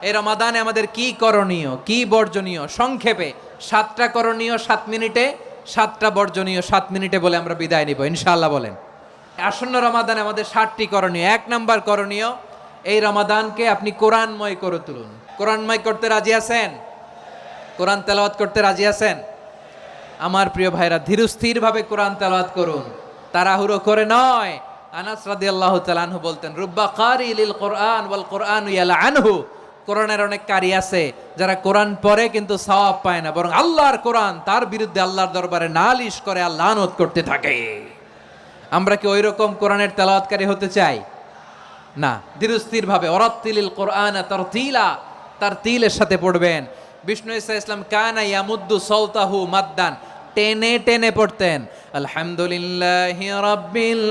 এই রমাদানে আমাদের কি করণীয়, কি বর্জনীয়, সংক্ষেপে 7টা করণীয় 7 মিনিটে, 7টা বর্জনীয় 7 মিনিটে বলে আমরা বিদায় নিব ইনশাআল্লাহ। বলেন, আসন্ন রমাদানে আমাদের 7টি করণীয়। 1 নাম্বার করণীয়, এই রমাদানকে আপনি কোরআনময় করে তুলুন। কোরআনময় করতে রাজি আছেন? কোরআন তেলাওয়াত করতে রাজি আছেন? আমার প্রিয় ভাইরা, ধীরস্থিরভাবে কোরআন তেলাওয়াত করুন, তাড়াহুড়ো করে নয়। আনাস রাদিয়াল্লাহু তাআলা আনহু বলতেন, রুব্বা কারি লিল কোরআন ওয়াল কোরআনু ইয়ালআনহু। কোরআনের অনেক কারি আছে যারা কোরআন পড়ে কিন্তু সওয়াব পায় না, বরং আল্লাহর কোরআন তার বিরুদ্ধে আল্লাহর দরবারে নালিশ করে আর লানত করতে থাকে। আমরা কি ওই রকম কোরআনের তেলাওয়াতকারী হতে চাই? না। ধীরস্থিরভাবে ওয়ারাত্তিলিল কোরআন তারতিলা, তারতিলের সাথে পড়বেন। বিষ্ণু ঈসা ইসলাম কানা ইয়ামুদ্দু সাওতাহু মাদ্দান, টেনে টেনে পড়তেন। আলহামদুলিল্লাহি রাব্বিল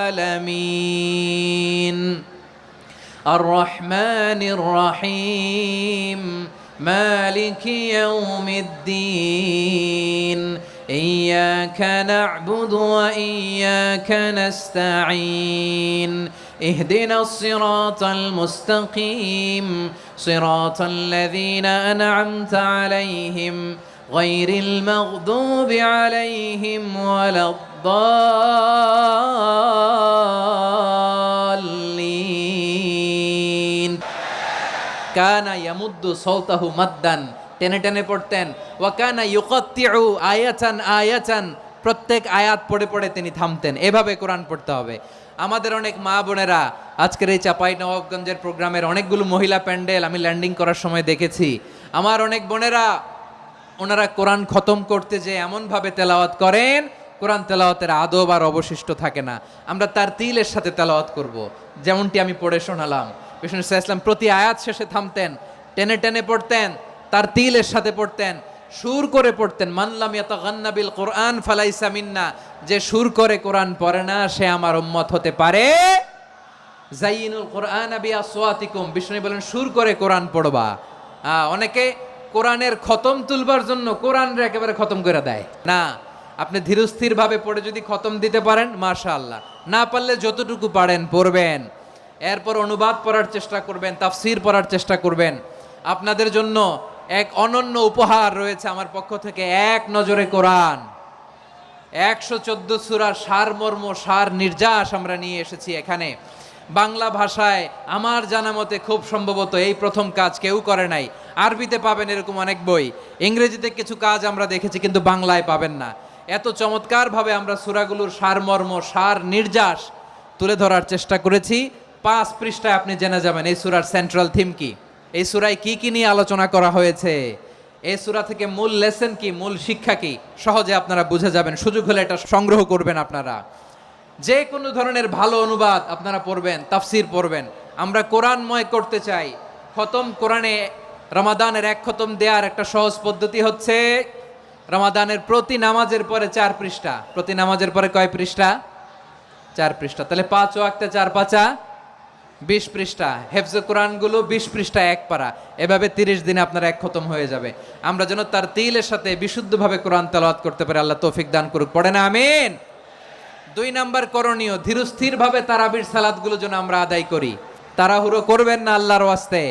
আলামিন আর রহমানির রহিম মালিকি ইয়াউমিদ্দিন ইয়্যাকা না'বুদু ওয়া ইয়্যাকা নাস্তাঈন اهدنا الصراط المستقيم صراط الذين أنعمت عليهم غير المغضوب عليهم ولا الضالين كان يمد صوته مدا টেনে টেনে পড়তেন। ওয়াকানা ইউকাত্তিউ আয়াতান আয়াতান, প্রত্যেক আয়াত পড়ে পড়ে তিনি থামতেন। এভাবে কোরআন পড়তে হবে। আমাদের অনেক মা বোনেরা আজকের এই চাঁপাইনবাবগঞ্জের প্রোগ্রামের অনেকগুলো মহিলা প্যান্ডেল আমি ল্যান্ডিং করার সময় দেখেছি। আমার অনেক বোনেরা ওনারা কোরআন খতম করতে যে এমনভাবে তেলাওয়াত করেন, কোরআন তেলাওয়াতের আদব আর অবশিষ্ট থাকে না। আমরা তার তিলের সাথে তেলাওয়াত করব, যেমনটি আমি পড়ে শোনালাম। বিষ্ণু ইসলাম প্রতি আয়াত শেষে থামতেন, টেনে টেনে পড়তেন, তার তিলের সাথে পড়তেন, সুর করে পড়তেন। মানলাম ইয়াতাগান্না বিল কোরআন ফালাইসা মিন্না, যে সুর করে কোরআন পড়ে না সে আমার উম্মত হতে পারে। জাইয়িনুল কোরআন বিআসওয়াতিকুম, বিষ্ণু বলেন সুর করে কোরআন পড়বা। অনেকে কোরআনের খতম তুলবার জন্য কোরআনরে একেবারে খতম করে দেয়। না, আপনি ধীরস্থিরভাবে পড়ে যদি খতম দিতে পারেন মাশাআল্লাহ, না পারলে যতটুকু পারেন পড়বেন। এরপর অনুবাদ পড়ার চেষ্টা করবেন, তাফসির পড়ার চেষ্টা করবেন। আপনাদের জন্য এক অনন্য উপহার রয়েছে আমার পক্ষ থেকে, এক নজরে কোরআন। 114 সূরার সারমর্ম, সার নির্যাস আমরা নিয়ে এসেছি এখানে। বাংলা ভাষায় আমার জানা মতে খুব সম্ভবত এই প্রথম কাজ কেউ করে নাই। আরবিতে পাবেন এরকম অনেক বই, ইংরেজিতে কিছু কাজ আমরা দেখেছি, কিন্তু বাংলায় পাবেন না। এত চমৎকারভাবে আমরা সূরাগুলোর সারমর্ম, সার নির্যাস তুলে ধরার চেষ্টা করেছি। 5 পৃষ্ঠায় আপনি জেনে যাবেন এই সূরার সেন্ট্রাল থিম কি, এই সূরায় কি কি নিয়ে আলোচনা করা হয়েছে, এই সূরা থেকে মূল লেসন কি, মূল শিক্ষা কি, সহজে আপনারা বুঝে যাবেন। সুযোগ হলে এটা সংগ্রহ করবেন আপনারা। যে কোনো ধরনের ভালো অনুবাদ আপনারা পড়বেন, তাফসির পড়বেন। আমরা কোরআনময় করতে চাই। খতম কোরআনে রমাদানের 1 খতম দেওয়ার একটা সহজ পদ্ধতি হচ্ছে রমাদানের প্রতি নামাজের পরে 4 পৃষ্ঠা। প্রতি নামাজের পরে কয় পৃষ্ঠা? 4 পৃষ্ঠা। তাহলে 5 ওয়াক্তে 4 পাঁচা 20 পৃষ্ঠা। হেফজে কোরআনগুলো 20 পৃষ্ঠা 1 পারা। এভাবে 30 দিনে আপনার 1 খতম হয়ে যাবে। আমরা যেন তার তিলের সাথে বিশুদ্ধভাবে কোরআন তেলাওয়াত করতে পারি। আল্লাহ তৌফিক দান করুক। পড়ে না আমিন। 2 নাম্বার করণীয়, ধীরস্থিরভাবে তারাবির সালাতগুলো যেন আমরা আদায় করি। তাড়াহুড়ো করবেন না আল্লাহর ওয়াস্তে,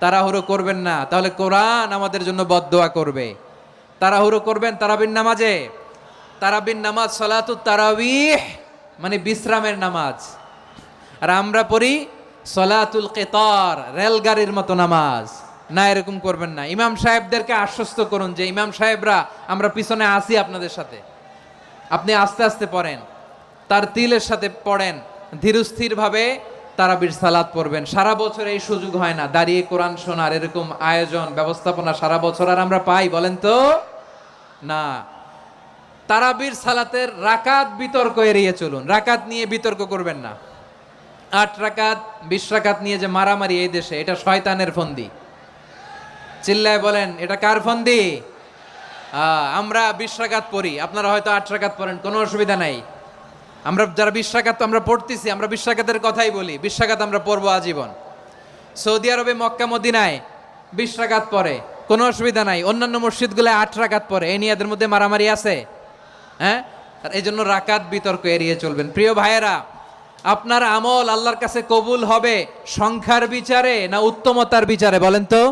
তাড়াহুড়ো করবেন না, তাহলে কোরআন আমাদের জন্য বদদোয়া করবে। তাড়াহুড়ো করবেন তারাবির নামাজে। তারাবির নামাজ সালাতুত তারাবিহ মানে বিশ্রামের নামাজ। আর আমরা পড়ি সলাতুল কিতার, রেলগাড়ির মতো নামাজ। না, এরকম করবেন না। ইমাম সাহেবদেরকে আশ্বস্ত করুন যে ইমাম সাহেবরা আমরা পিছনে আসি আপনাদের সাথে, আপনি আস্তে আস্তে পড়েন, তার তিলের সাথে পড়েন, ধীরস্থিরভাবে তারাবির সালাত পড়বেন। সারা বছর এই সুযোগ হয় না দাঁড়িয়ে কোরআন শোনার, এরকম আয়োজন ব্যবস্থাপনা সারা বছর আর আমরা পাই বলেন তো? না। তারাবির সালাতের রাকাত বিতর্ক এড়িয়ে চলুন। রাকাত নিয়ে বিতর্ক করবেন না। 8 রাকাত 20 রাকাত নিয়ে যে মারামারি এই দেশে, এটা শয়তানের ফন্দি। চিল্লায় বলেন, এটা কার ফন্দি? আমরা 20 রাকাত পড়ি, আপনারা হয়তো 8 রাকাত পড়েন, কোনো অসুবিধা নাই। আমরা যারা 20 রাকাত আমরা পড়তেছি, আমরা 20 রাকাতের কথাই বলি। 20 রাকাত আমরা পড়বো আজীবন। সৌদি আরবে মক্কা মদিনায় 20 রাকাত পড়ে, কোনো অসুবিধা নাই। অন্যান্য মসজিদগুলোয় 8 রাকাত পড়ে। এই নিয়ে এদের মধ্যে মারামারি আছে? হ্যাঁ, এই জন্য রাকাত বিতর্ক এড়িয়ে চলবেন। প্রিয় ভাইয়েরা, আপনার আমল আল্লাহর কাছে কবুল হবে সংখ্যার বিচারে না উত্তমতার বিচারে? বলেন তো।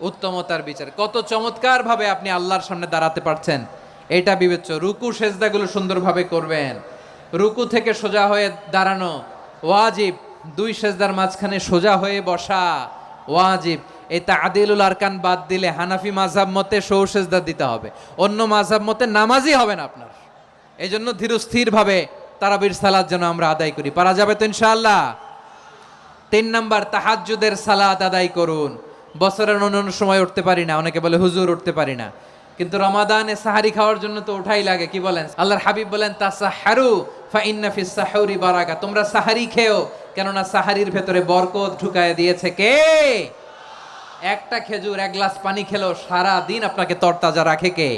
উত্তমতার বিচারে। কত চমৎকার ভাবে আপনি আল্লাহর সামনে দাঁড়াতে পারছেন এটা বিবেচ্য। রুকু সেজদাগুলো সুন্দরভাবে করবেন। রুকু থেকে সোজা হয়ে দাঁড়ানো ওয়াজিব, দুই সেজদার মাঝখানে সোজা হয়ে বসা ওয়াজিব। এই তাদিলুল আরকান বাদ দিলে হানাফি মাযহাব মতে সৌ সেজদা দিতে হবে, অন্য মাযহাব মতে নামাজই হবে না আপনার। এই জন্য ধীরস্থির ভাবে তারাবির সালাত যেন আমরা আদায় করি। পারা যাবে তো ইনশাআল্লাহ? 3 নাম্বার, তাহাজ্জুদের সালাত আদায় করুন। বছরের অন্য সময় উঠতে পারি না, অনেকে বলে হুজুর উঠতে পারি না, কিন্তু রমাদানে সাহারি খাওয়ার জন্য তো ওঠাই লাগে। কি বলেন? আল্লাহর হাবিব বলেন তাসাহহারু ফা ইন্না ফিস সাহুরি বারাকা, তোমরা সাহারি খেও কেননা সাহারির ভেতরে বরকত ঢুকায় দিয়েছে কে? একটা খেজুর, এক গ্লাস পানি খেলো সারা দিন আপনাকে তরতাজা রাখে কে?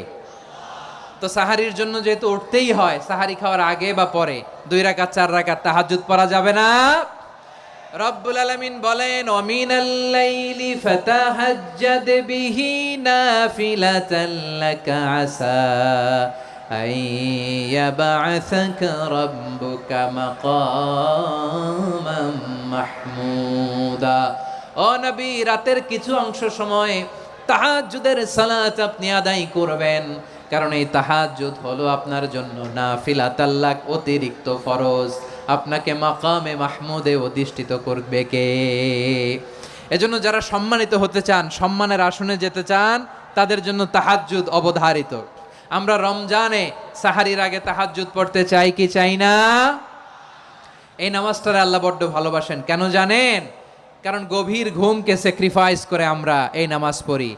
তো সাহারির জন্য যেহেতু উঠতেই হয়, সাহারি খাওয়ার আগে বা পরে 2 রাকাত 4 রাকাত তাহাজ্জুদ পড়া যাবে না? রব্বুল আলামিন বলেন ওয়ামিনাল লাইলি ফাতাহাজ্জাদ বিহি নাফিলাতান লাকা আসা আইয়াবআসাকা রাব্বুকা মাকামাম মাহমুদা। ও নবী, রাতের কিছু অংশ সময় তাহাজ্জুদের সালাত আপনি আদায় করবেন, কারণ এই তাহাজ্জুদ হলো আপনার জন্য নাফিলাতাল লাক, অতিরিক্ত ফরজ। আপনাকে মাকামে মাহমুদে অধিষ্ঠিত করবে কে? এজন্য যারা সম্মানিত হতে চান, সম্মানের আসনে যেতে চান, তাদের জন্য তাহাজ্জুদ অবধারিত। আমরা রমজানে সাহারির আগে তাহাজ্জুদ পড়তে চাই কি চাই না? এই নামাজটারে আল্লাহ বড্ড ভালোবাসেন। কেন জানেন? কারণ গভীর ঘুমকে স্যাক্রিফাইস করে আমরা এই নামাজ পড়ি।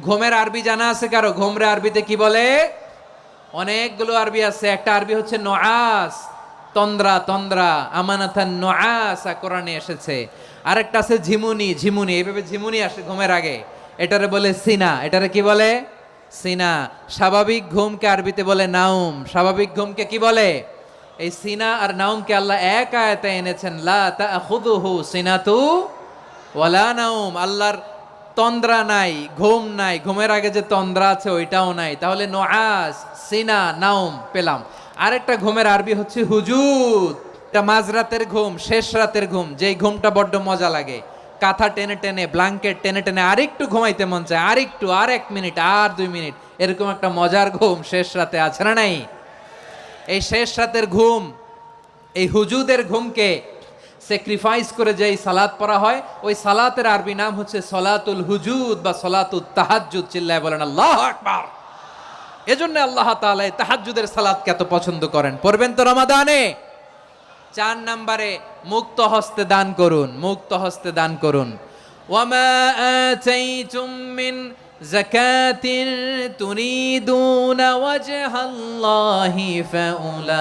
ঘুমের আরবি জানা আছে কারো? ঘুমরে আরবিতে কি বলে? অনেকগুলো আরবি আছে। একটা আরবি হচ্ছে নুআস, তন্দ্রা, তন্দ্রা, আমানাতান নুআসা কোরআনে এসেছে। আরেকটা আছে ঝিমুনি, ঝিমুনি, এইভাবে ঝিমুনি আসে ঘুমের আগে, এটারে বলে সিনা। এটারে কি বলে? সিনা। স্বাভাবিক ঘুমকে আরবিতে বলে নাউম। স্বাভাবিক ঘুমকে কি বলে? এই সিনা আর নাউমকে আল্লাহ এক আয়াতে এনেছেন, লা তাখুযুহু সিনাতু ওয়ালা নাউম। আল্লাহর তন্দ্রা নাই, ঘুম নাই। ঘুমের আগে যে তন্দ্রা আছে ওইটাও নাই। তাহলে নুআস, সিনা, নাউম পেলাম। আরেকটা ঘুমের আরবি হচ্ছে হুজুদ। এটা মাঝরাতের ঘুম, শেষ রাতের ঘুম, যেই ঘুমটা বড্ড মজা লাগে। কাঁথা টেনে টেনে, ব্ল্যাঙ্কেট টেনে টেনে আরেকটু ঘুমাইতে মন চায়, আরেকটু, আর 1 মিনিট, আর 2 মিনিট, এরকম একটা মজার ঘুম শেষ রাতে আছে না নাই? এই শেষ রাতের ঘুম, এই হুজুদের ঘুমকে স্যাক্রিফাইস করে যেই সালাত পড়া হয়, ওই সালাতের আরবি নাম হচ্ছে সলাতুল হুজুদ বা সলাতুত তাহাজ্জুদ। চিল্লায় বলেন আল্লাহু আকবার। এজন্য আল্লাহ তাআলা এই তাহাজ্জুদের সালাতকে এত পছন্দ করেন। পড়বেন তো রমাদানে। 4 নম্বরে মুক্ত হস্তে দান করুন। মুক্ত হস্তে দান করুন। ওয়ামা আতাইতুম মিন যাকাতিন তুরিদুনা ওয়াজহাল্লাহি ফাউলাইকা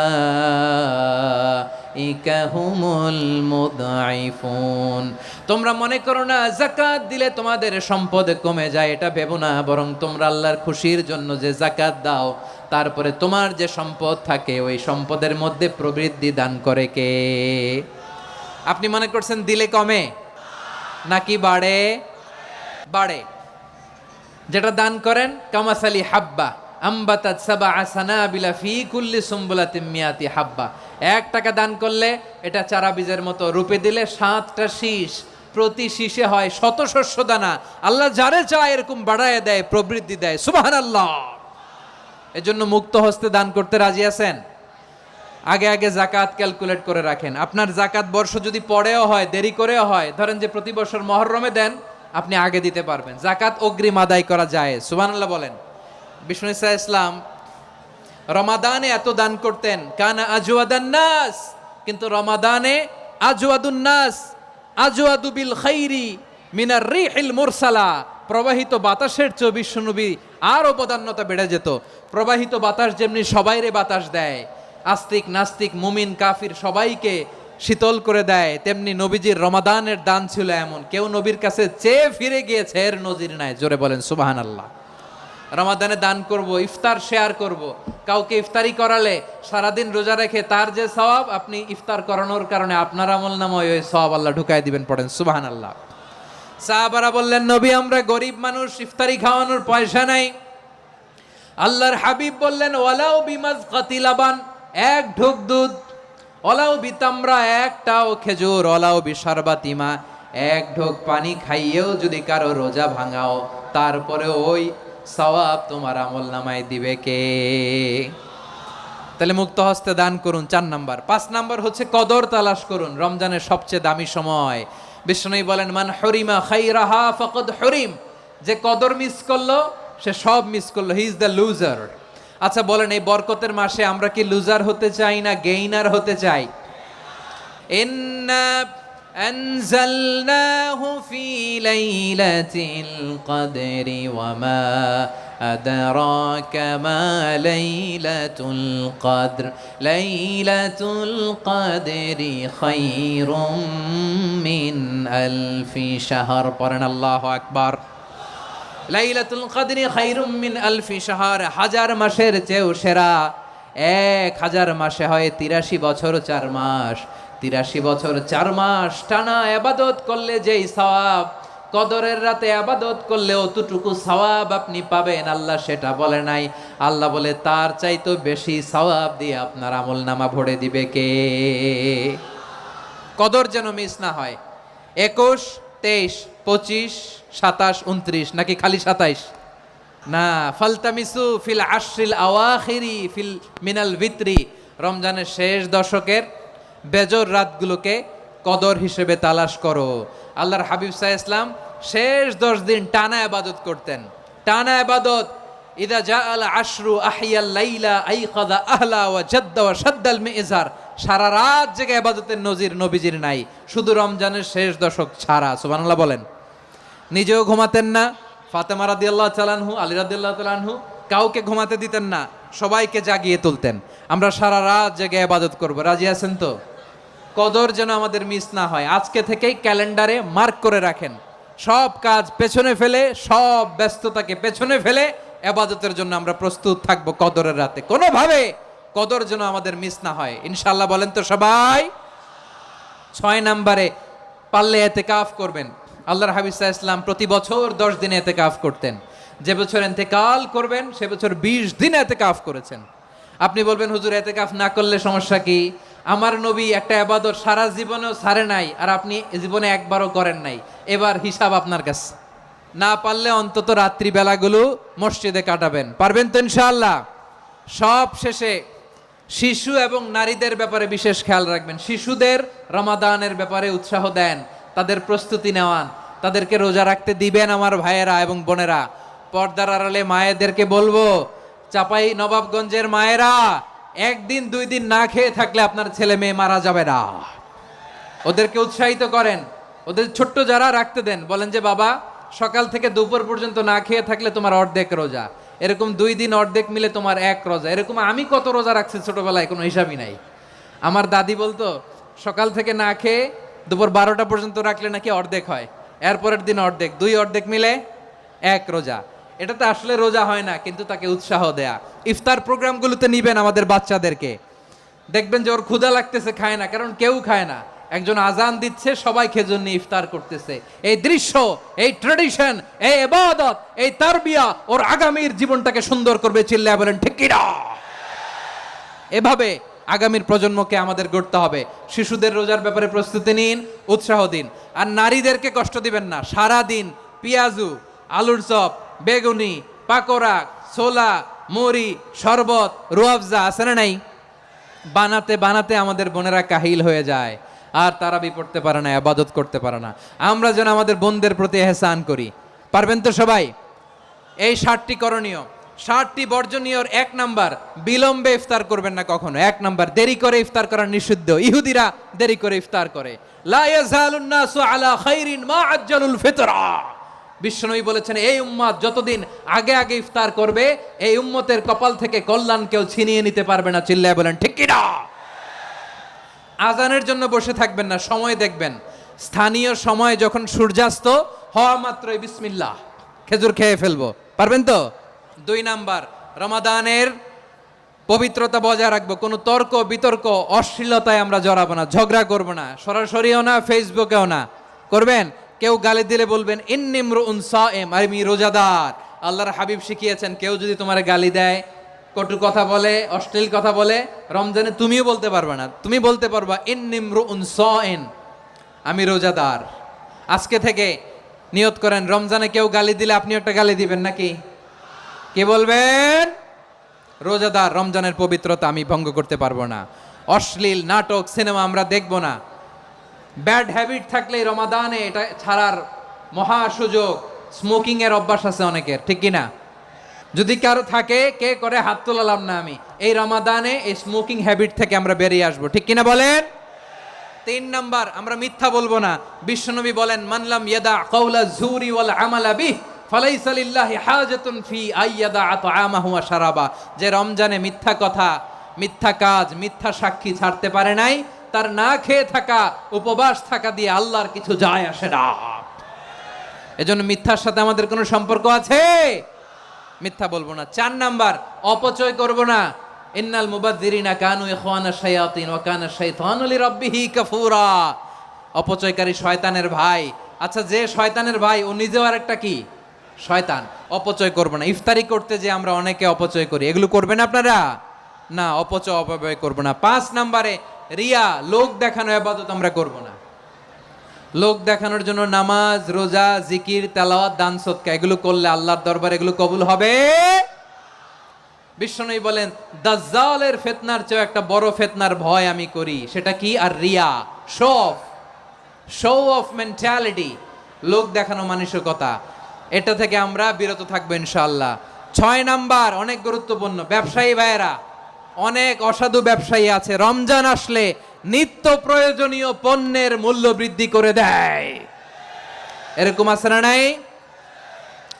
হুমুল মুদঈফুন। তোমরা মনে করো না যাকাত দিলে তোমাদের সম্পদ কমে যায়, এটা ভেবো না। বরং তোমরা আল্লাহর খুশির জন্য যে যাকাত দাও, তারপরে তোমার যে সম্পদ থাকে ওই সম্পদের মধ্যে প্রবৃদ্ধি দান করে কে? আপনি মনে করছেন দিলে কমে নাকি বাড়ে? বাড়ে। যেটা দান করেন কামাসালি হাব্বা আম্বাতাত সাবআ সানাবিলা ফি কুল্লি সুমবুলাতিন মিয়াতি হাব্বা। 1 টাকা দান করলে এটা চারা বীজের মতো, রূপে দিলে 7টা শীষ, প্রতি শীষে হয় 100 শস্য দানা। আল্লাহ যারে চায় এরকম বাড়ায় দেয়, প্রবৃদ্ধি দেয়। সুবহানাল্লাহ। এজন্য মুক্ত হস্তে দান করতে রাজি আছেন? আগে আগে যাকাত ক্যালকুলেট করে রাখেন। আপনার যাকাত বর্ষ যদি পরেও হয়, দেরি করেও হয়, ধরেন যে প্রতি বছর মুহররমে দেন, আপনি আগে দিতে পারবেন। যাকাত অগ্রিম আদায় করা যায়। সুবহানাল্লাহ বলেন। বিষ্ণু ইসা ইসলাম রমাদানে এত দান করতেন, কানা আজওয়াদান নাস, কিন্তু রমাদানে আজওয়াদুন নাস আজওয়াদু বিল খাইরি মিনার রিহিল মুরসালা। প্রবাহিত বাতাসের চেয়ে বিশ্বনবী আর অবদান্যতা বেড়ে যেত। প্রবাহিত বাতাস যেমনি সবাইরে বাতাস দেয়, আস্তিক নাস্তিক মুমিন কাফির সবাইকে শীতল করে দেয়, তেমনি নবীজির রমাদানের দান ছিল এমন, কেউ নবীর কাছে চেয়ে ফিরে গিয়েছে এর নজির নাই। জোরে বলেন সুবহানাল্লাহ। রমাদানে দান করব, ইফতার শেয়ার করব। কাউকে ইফতারি করালে সারাদিন রোজা রেখে তার যে সওয়াব, আপনি ইফতার করানোর কারণে আপনার আমলনামায় ওই সওয়াব আল্লাহ ঢুকায় দিবেন। পড়েন সুবহানাল্লাহ। সাহাবারা বললেন নবী আমরা গরিব মানুষ, ইফতারি খাওয়ানোর পয়সা নাই। আল্লাহর হাবিব বললেন ওয়ালাউ বিমাজকাতি লাবান, 1 ঢোক দুধ, অলাও বিতামরা, একটাও খেজুর, অলাও বিশারবাতিমা, এক ঢোক পানি খাইয়েও যদি কারো রোজা ভাঙাও, তারপরে ওই সওয়াব তোমার আমল নামায় দিবে কে? তাহলে মুক্ত হস্তে দান করুন 4 নাম্বার। 5 নাম্বার হচ্ছে কদর তালাশ করুন, রমজানের সবচেয়ে দামি সময়। বিষ্ণু বলেন, মান হরিমা খাইরাহা ফাকাদ হরিম, যে কদর মিস করলো সে সব মিস করলো, হি ইজ দ্য লুজার। আচ্ছা বলেন, এই বরকতের মাসে আমরা কি লুজার হতে চাই না গেইনার হতে চাই? ইন্না আনজালনাহু ফি লাইলাতিল কদরি ওয়া মা আদরাকা মা লাইলাতুল কদর, লাইলাতুল কদরি খায়রুম মিন আলফি শাহর। পড়েন আল্লাহু আকবার। লাইলাতুল কদরি খায়রুম মিন আলফি শাহর, 1000 মাসের চেয়েও সেরা। 1000 মাসে হয় 83 বছর 4 মাস। 83 বছর 4 মাস টানা ইবাদত করলে যেই সওয়াব, কদরের রাতে ইবাদত করলে অতটুকু সওয়াব আপনি পাবেন, আল্লাহ সেটা বলে নাই। আল্লাহ বলে তার চাইতো বেশি সওয়াব দিয়ে আপনার আমলনামা ভরে দিবে কে? কদর যেন মিস না হয়। 21, 23, 25, 27, 29 নাকি খালি 27? না, ফালতামিসু ফিল আশরিল আওয়াখিরি ফিল মিনাল ভিতরি, রমজানের শেষ দশকের বেজর রাতগুলোকে কদর হিসেবে তালাশ করো। আল্লাহর হাবিব সাল্লাল্লাহু আলাইহি ওয়াসাল্লাম শেষ 10 দিন টানা ইবাদত করতেন, টানা ইবাদত। ইদা জাআল আশরু আহিয়াল লাইলা আইকাযা আহলা ওয়া জাদ্দা ওয়া শাদ্দাল মিজার, সারা রাত জেগে ইবাদতের নজির নবীজির নাই, শুধু রমজানের শেষ দশক ছাড়া। সুবহানাল্লাহ বলেন। নিজেও ঘুমাতেন না, ফাতেমা রাদিয়াল্লাহু তাআলা আনহু, আলী রাদিয়াল্লাহু তাআলা আনহু কাউকে ঘুমাতে দিতেন না, সবাইকে জাগিয়ে তুলতেন। আমরা সারা রাত জেগে ইবাদত করব, রাজি আছেন তো? কদর যেন আমাদের মিস না হয়। আজকে থেকেই ক্যালেন্ডারে মার্ক করে রাখেন, সব কাজ পেছনে ফেলে, সব ব্যস্ততাকে পেছনে ফেলে ইবাদতের জন্য আমরা প্রস্তুত থাকব কদরের রাতে। কোনোভাবে কদর যেন আমাদের মিস না হয়, ইনশাআল্লাহ। বলেন তো সবাই। 6 নম্বরে পারলে ইতিকাফ করবেন। আল্লাহর হাবিব সাল্লাল্লাহু আলাইহি ওয়াসাল্লাম প্রতি বছর 10 দিন ইতিকাফ করতেন। যে বছর ইন্তেকাল করবেন সে বছর 20 দিন ইতিকাফ করেছেন। আপনি বলবেন, হুজুর ইতিকাফ না করলে সমস্যা কি? আমার নবী একটা ইবাদত সারা জীবনেও ছাড়ে নাই, আর আপনি জীবনে একবারও করেন নাই। এবার হিসাব আপনার কাছে। না পারলে অন্তত রাত্রি বেলাগুলো মসজিদে কাটাবেন। পারবেন তো ইনশাআল্লাহ? সব শেষে শিশু এবং নারীদের ব্যাপারে বিশেষ খেয়াল রাখবেন। শিশুদের রমাদানের ব্যাপারে উৎসাহ দেন, তাদের প্রস্তুতি নেওয়ান, তাদেরকে রোজা রাখতে দিবেন। আমার ভাইয়েরা এবং বোনেরা, পর্দার আড়ালে মায়েদেরকে বলবো, চাপাই নবাবগঞ্জের মায়েরা, 1 দিন 2 দিন না খেয়ে থাকলে আপনার ছেলে মেয়ে মারা যাবে না। ওদেরকে উৎসাহিত করেন, ওদের ছোট্ট যারা রাখতে দেন, বলেন যে বাবা সকাল থেকে দুপুর পর্যন্ত না খেয়ে থাকলে তোমার অর্ধেক রোজা, এরকম 2 দিন অর্ধেক মিলে তোমার 1 রোজা। এরকম আমি কত রোজা রাখছি ছোটবেলায়, কোনো হিসাবই নাই। আমার দাদি বলতো সকাল থেকে না খেয়ে দুপুর 12টা পর্যন্ত রাখলে নাকি অর্ধেক হয়, এরপরের দিন অর্ধেক, 2 অর্ধেক মিলে 1 রোজা। এটা তো আসলে রোজা হয় না, কিন্তু তাকে উৎসাহ দেয়া। ইফতার প্রোগ্রামগুলোতে নিবেন আমাদের বাচ্চাদেরকে, দেখবেন যে ওর ক্ষুধা লাগতেছে, খায় না, কারণ কেউ খায় না। একজন আজান দিচ্ছে, সবাই খেজুর নিয়ে ইফতার করতেছে। এই দৃশ্য, এই ট্রেডিশন, এই ইবাদত, এই তারবিয়া ওর আগামীর জীবনটাকে সুন্দর করবে। চিল্লায়া বলেন ঠিক কি না? এভাবে আগামীর প্রজন্মকে আমাদের গড়তে হবে। শিশুদের রোজার ব্যাপারে প্রস্তুতি নিন, উৎসাহ দিন। আর নারীদেরকে কষ্ট দিবেন না। সারা দিন পেঁয়াজু, আলুর চপ, বেগুনি, পাকোড়া, ছোলা, মুড়ি, শরবত, রুয়াবজা আছে না নাই, বানাতে বানাতে আমাদের বোনেরা কাহিল হয়ে যায়, আর তারাবি পড়তে পারে না, ইবাদত করতে পারে না। আমরা যেন আমাদের বোনদের প্রতি ইহসান করি। পারবেন তো সবাই? এই 7টি করণীয়, 7টি বর্জনীয়র 1 নাম্বার, বিলম্বে ইফতার করবেন না কখনো। 1 নাম্বার, দেরি করে ইফতার করা নিষিদ্ধ। ইহুদিরা দেরি করে ইফতার করে। লা ইয়াজালুন নাসু আলা খাইরিন মা আজ্জালুল ফিতরা। বিশ্বনবী বলেছেন, এই উম্মত যতদিন আগে আগে ইফতার করবে, এই উম্মতের কপাল থেকে কল্যাণ কেউ ছিনিয়ে নিতে পারবে না। চিল্লায় বলেন ঠিক কি না? আজানের জন্য বসে থাকবেন না, সময় দেখবেন। স্থানীয় সময় যখন সূর্যাস্ত হওয়া মাত্রই বিসমিল্লাহ, খেজুর খেয়ে ফেলবো। পারবেন তো? 2 নাম্বার, রমাদানের পবিত্রতা বজায় রাখবো। কোনো তর্ক বিতর্ক অশ্লীলতায় আমরা জড়াবো না, ঝগড়া করবো না, সরাসরিও না, ফেসবুকেও না। করবেন? কেউ গালি দিলে বলবেন ইন্নী ইমরুউন সায়েম, আমি রোজাদার। আল্লাহর হাবিব শিখিয়েছেন, কেউ যদি তোমার গালি দেয় কটু কথা বলে, অশ্লীল কথা বলে, রমজানে তুমিও বলতে পারবে না। তুমি বলতে পারবা ইন্নিমরুউন সাইন, আমি রোজাদার। আজকে থেকে নিয়ত করেন, রমজানে কেউ গালি দিলে আপনি একটা গালি দিবেন নাকি? কি বলবেন? রোজাদার, রমজানের পবিত্রতা আমি ভঙ্গ করতে পারবো না। অশ্লীল নাটক, সিনেমা আমরা দেখব না। ব্যাড হ্যাবিট থাকলে রমাদানে এটা ছাড়ার মহা সুযোগ। স্মোকিং এর অভ্যাস আছে অনেকের, ঠিক কিনা? যদি কারো থাকে, কে করে হাত তোলালাম না আমি, এই রমাদানে এই স্মোকিং হ্যাবিট থেকে আমরা বেরিয়ে আসবো, ঠিক কিনা বলেন? 3 নাম্বার, আমরা মিথ্যা বলবো না। বিশ্বনবী বলেন, মানলাম ইয়াদা কাওলা যুরি ওয়াল আমালা বিহ ফালাইসা লিল্লাহি হাজাতুন ফি আইয়াদা আতআমাহু ওয়া শারাবা। যে রমজানে মিথ্যা কথা, মিথ্যা কাজ, মিথ্যা সাক্ষী ছাড়তে পারে নাই, তার না খেয়ে থাকা, উপবাস থাকা দিয়ে আল্লাহর কিছু যায় আসে না। এজন্য মিথ্যার সাথে আমাদের কোনো সম্পর্ক আছে? মিথ্যা বলবো না। 4 নাম্বার, অপচয় করব না। ইন্নাল মুবাযযিরিনা কানু ইখওয়ানা শায়াতিন ওয়া কানা শাইতানু লিরাব্বিহি কাফুরা। অপচয়কারী শয়তানের ভাই। আচ্ছা, যে শয়তানের ভাই ও নিজেও আরেকটা কি? শয়তান। অপচয় করব না। ইফতারি করতে যে আমরা অনেকে অপচয় করি, এগুলো করবেন আপনারা? না, অপব্যয় করব না। 5 নাম্বারে, রিয়া, লোক দেখানো ইবাদত আমরা করব না। লোক দেখানোর জন্য নামাজ, রোজা, জিকির, তেলাওয়াত, দান, সদকা এগুলো করলে আল্লাহর দরবারে এগুলো কবুল হবে। বিশ্বনবী বলেন, দাজ্জালের ফিতনার চেয়ে একটা বড় ফিতনার ভয় আমি করি, সেটা কি? আর রিয়া, শো অফ মেন্টালিটি, লোক দেখানো মানসিকতা। এটা থেকে আমরা বিরত থাকবো ইনশাআল্লাহ। 6 নাম্বার, অনেক গুরুত্বপূর্ণ, ব্যবসায়ী ভাইয়েরা, অনেক অসাধু ব্যবসায়ী আছে রমজান আসলে নিত্য প্রয়োজনীয় পণ্যের মূল্য বৃদ্ধি করে দেয়। এরকম আছে না নাই?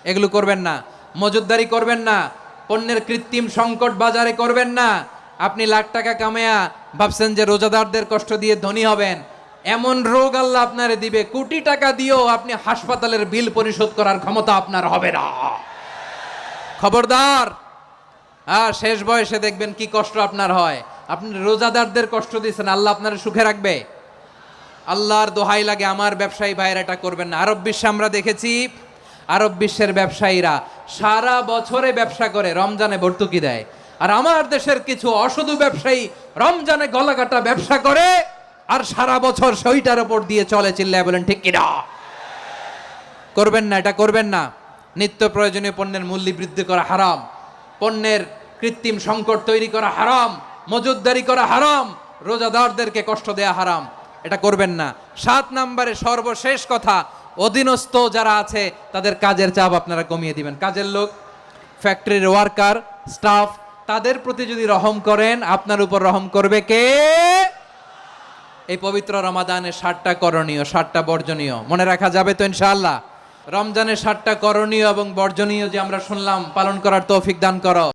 এগুলো করবেন না। মজুদদারি করবেন না। পণ্যের কৃত্রিম সংকট বাজারে করবেন না। আপনি লাখ টাকা কামায়া ভাবছেন যে রোজাদারদের কষ্ট দিয়ে ধনী হবেন, এমন রোগ আল্লাহ আপনারে দিবে, কোটি টাকা দিয়েও আপনি হাসপাতালের বিল পরিশোধ করার ক্ষমতা আপনার হবে না। খবরদার। শেষ বয়সে দেখবেন কি কষ্ট আপনার হয়। আপনি রোজাদারদের কষ্ট দিচ্ছেন, আল্লাহ আপনার সুখে রাখবে? আল্লাহর দোহাই লাগে, আমার ব্যবসায়ী ভাইয়েরা এটা করবেন না। আরব বিশ্বে আমরা দেখেছি, আরব বিশ্বের ব্যবসায়ীরা সারা বছরে ব্যবসা করে, রমজানে ভর্তুকি দেয়। আর আমার দেশের কিছু অসাধু ব্যবসায়ী রমজানে গলাকাটা ব্যবসা করে আর সারা বছর সইটার উপর দিয়ে চলে। চিল্লায় বলেন ঠিক কিনা? করবেন না, এটা করবেন না। নিত্য প্রয়োজনীয় পণ্যের মূল্য বৃদ্ধি করা হারাম, পণ্যের কৃত্রিম সংকট তৈরি করা হারাম, মজুদদারি করা হারাম, রোজাদারদেরকে কষ্ট দেয়া হারাম, এটা করবেন না। 7 নাম্বারে সর্বশেষ কথা, অধীনস্থ যারা আছে তাদের কাজের চাপ আপনারা কমিয়ে দিবেন। কাজের লোক, ফ্যাক্টরির ওয়ার্কার, স্টাফ, তাদের প্রতি যদি রহম করেন, আপনার উপর রহম করবে কে? এই পবিত্র রমাদানের 7টা করণীয়, 7টা বর্জনীয় মনে রাখা যাবে তো ইনশাআল্লাহ? রমজানের 7টা করণীয় এবং বর্জনীয় যে আমরা শুনলাম, পালন করার তৌফিক দান করো।